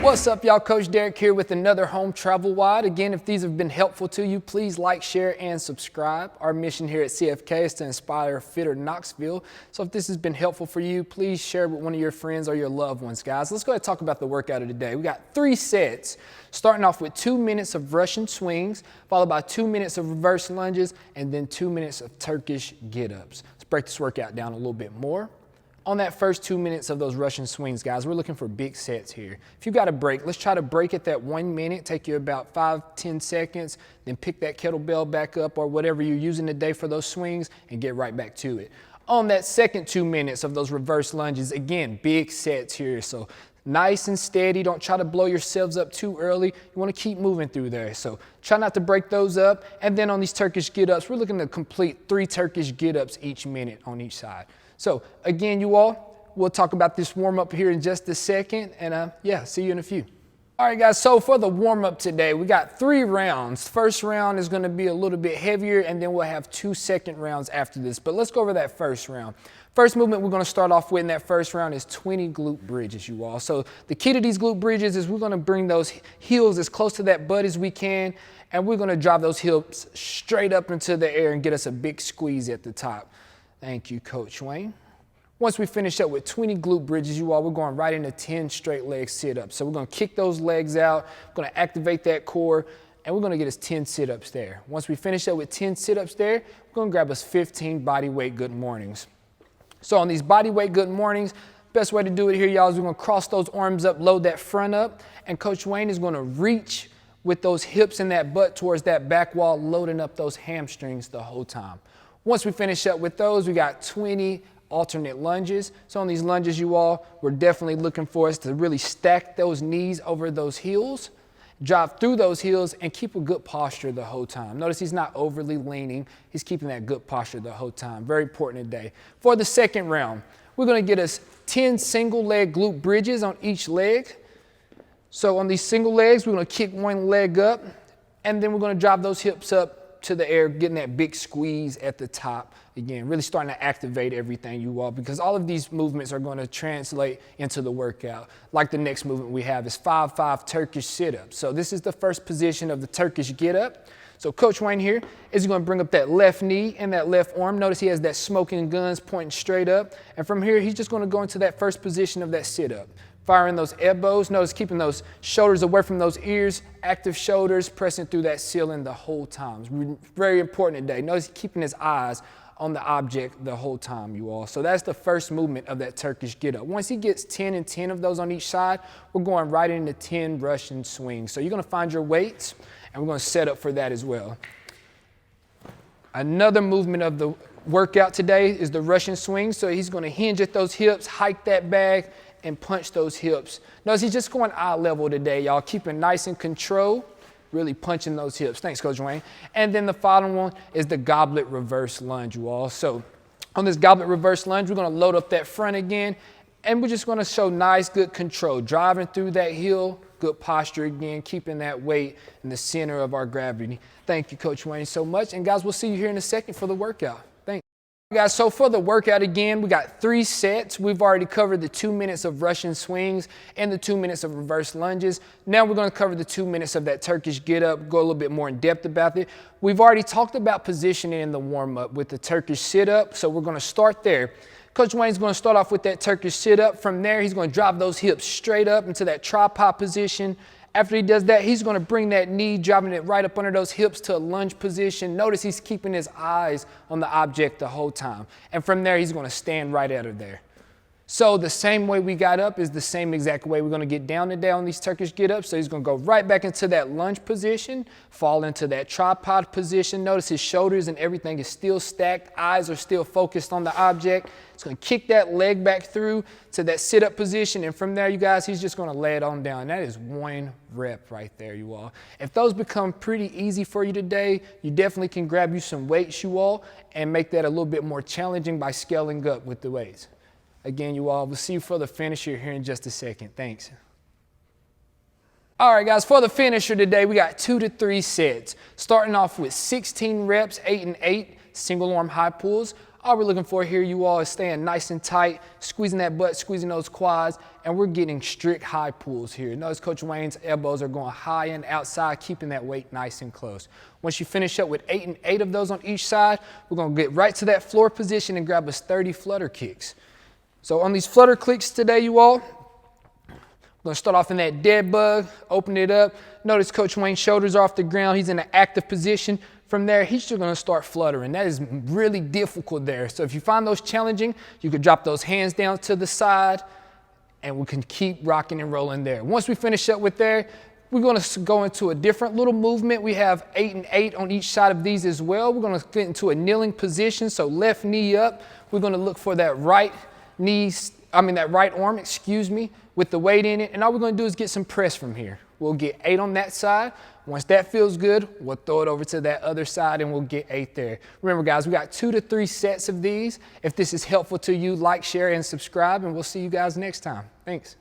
What's up, y'all? Coach Derek here with another home travel WOD. Again, if these have been helpful to you, please like, share, and subscribe. Our mission here at CFK is to inspire fitter Knoxville. So if this has been helpful for you, please share it with one of your friends or your loved ones, guys. Let's go ahead and talk about the workout of the day. We got 3 sets, starting off with 2 minutes of Russian swings, followed by 2 minutes of reverse lunges, and then 2 minutes of Turkish Get Ups. Let's break this workout down a little bit more. On that first 2 minutes of those Russian swings, guys, we're looking for big sets here. If you got a break, let's try to break at that 1 minute, take you about 5-10 seconds, then pick that kettlebell back up or whatever you're using today for those swings and get right back to it. On that second 2 minutes of those reverse lunges, again, big sets here. So nice and steady. Don't try to blow yourselves up too early. You want to keep moving through there. So try not to break those up. And then on these Turkish Get-Ups, we're looking to complete 3 Turkish Get-Ups each minute on each side. So again, you all, we'll talk about this warm-up here in just a second, and yeah, see you in a few. All right, guys, so for the warm-up today, we got 3 rounds. First round is gonna be a little bit heavier, and then we'll have 2 second rounds after this. But let's go over that first round. First movement we're gonna start off with in that first round is 20 glute bridges, you all. So the key to these glute bridges is we're gonna bring those heels as close to that butt as we can, and we're gonna drive those hips straight up into the air and get us a big squeeze at the top. Thank you, Coach Wayne. Once we finish up with 20 glute bridges, you all, we're going right into 10 straight leg sit-ups. So we're going to kick those legs out, we're going to activate that core, and we're going to get us 10 sit-ups there. Once we finish up with 10 sit-ups there, we're going to grab us 15 bodyweight good mornings. So on these bodyweight good mornings, best way to do it here, y'all, is we're going to cross those arms up, load that front up, and Coach Wayne is going to reach with those hips and that butt towards that back wall, loading up those hamstrings the whole time. Once we finish up with those, we got 20 alternate lunges. So on these lunges, you all, we're definitely looking for us to really stack those knees over those heels, drive through those heels, and keep a good posture the whole time. Notice he's not overly leaning. He's keeping that good posture the whole time. Very important today. For the second round, we're going to get us 10 single leg glute bridges on each leg. So on these single legs, we're going to kick one leg up, and then we're going to drive those hips up to the air, getting that big squeeze at the top. Again, really starting to activate everything, you all, because all of these movements are going to translate into the workout. Like the next movement we have is 5-5 Turkish Sit-Ups. So this is the first position of the Turkish Get-Up. So Coach Wayne here is going to bring up that left knee and that left arm. Notice he has that smoking guns pointing straight up. And from here, he's just going to go into that first position of that sit-up. Firing those elbows, notice keeping those shoulders away from those ears, active shoulders, pressing through that ceiling the whole time. It's very important today. Notice keeping his eyes on the object the whole time, you all. So that's the first movement of that Turkish Get Up. Once he gets 10 and 10 of those on each side, we're going right into 10 Russian swings. So you're gonna find your weights, and we're gonna set up for that as well. Another movement of the workout today is the Russian swing. So he's gonna hinge at those hips, hike that bag, and punch those hips. Notice he's just going eye level today, y'all. Keeping nice and control, really punching those hips. Thanks, Coach Wayne. And then the following one is the goblet reverse lunge, you all. So on this goblet reverse lunge, we're gonna load up that front again, and we're just gonna show nice, good control. Driving through that heel, good posture again, keeping that weight in the center of our gravity. Thank you, Coach Wayne, so much. And guys, we'll see you here in a second for the workout. Thanks. Guys, so for the workout again, we got 3 sets. We've already covered the 2 minutes of Russian swings and the 2 minutes of reverse lunges. Now we're going to cover the 2 minutes of that Turkish Get Up, go a little bit more in depth about it. We've already talked about positioning in the warm-up with the Turkish Sit-Up, so we're going to start there. Coach Wayne's going to start off with that Turkish Sit-Up. From there, he's going to drive those hips straight up into that tripod position. After he does that, he's going to bring that knee, driving it right up under those hips to a lunge position. Notice he's keeping his eyes on the object the whole time. And from there, he's going to stand right out of there. So the same way we got up is the same exact way we're going to get down today on these Turkish Get-Ups. So he's going to go right back into that lunge position, fall into that tripod position. Notice his shoulders and everything is still stacked. Eyes are still focused on the object. He's going to kick that leg back through to that sit-up position. And from there, you guys, he's just going to lay it on down. That is 1 rep right there, you all. If those become pretty easy for you today, you definitely can grab you some weights, you all, and make that a little bit more challenging by scaling up with the weights. Again, you all, we'll see you for the finisher here in just a second. Thanks. All right, guys, for the finisher today, we got 2 to 3 sets. Starting off with 16 reps, 8 and 8, single arm high pulls. All we're looking for here, you all, is staying nice and tight, squeezing that butt, squeezing those quads, and we're getting strict high pulls here. Notice Coach Wayne's elbows are going high and outside, keeping that weight nice and close. Once you finish up with 8 and 8 of those on each side, we're gonna get right to that floor position and grab us 30 flutter kicks. So on these flutter kicks today, you all, we're gonna start off in that dead bug, open it up. Notice Coach Wayne's shoulders are off the ground. He's in an active position. From there, he's just gonna start fluttering. That is really difficult there. So if you find those challenging, you could drop those hands down to the side and we can keep rocking and rolling there. Once we finish up with there, we're gonna go into a different little movement. We have 8 and 8 on each side of these as well. We're gonna get into a kneeling position. So left knee up. We're gonna look for that right arm, with the weight in it. And all we're gonna do is get some press from here. We'll get 8 on that side. Once that feels good, we'll throw it over to that other side and we'll get 8 there. Remember guys, we got 2 to 3 sets of these. If this is helpful to you, like, share, and subscribe, and we'll see you guys next time. Thanks.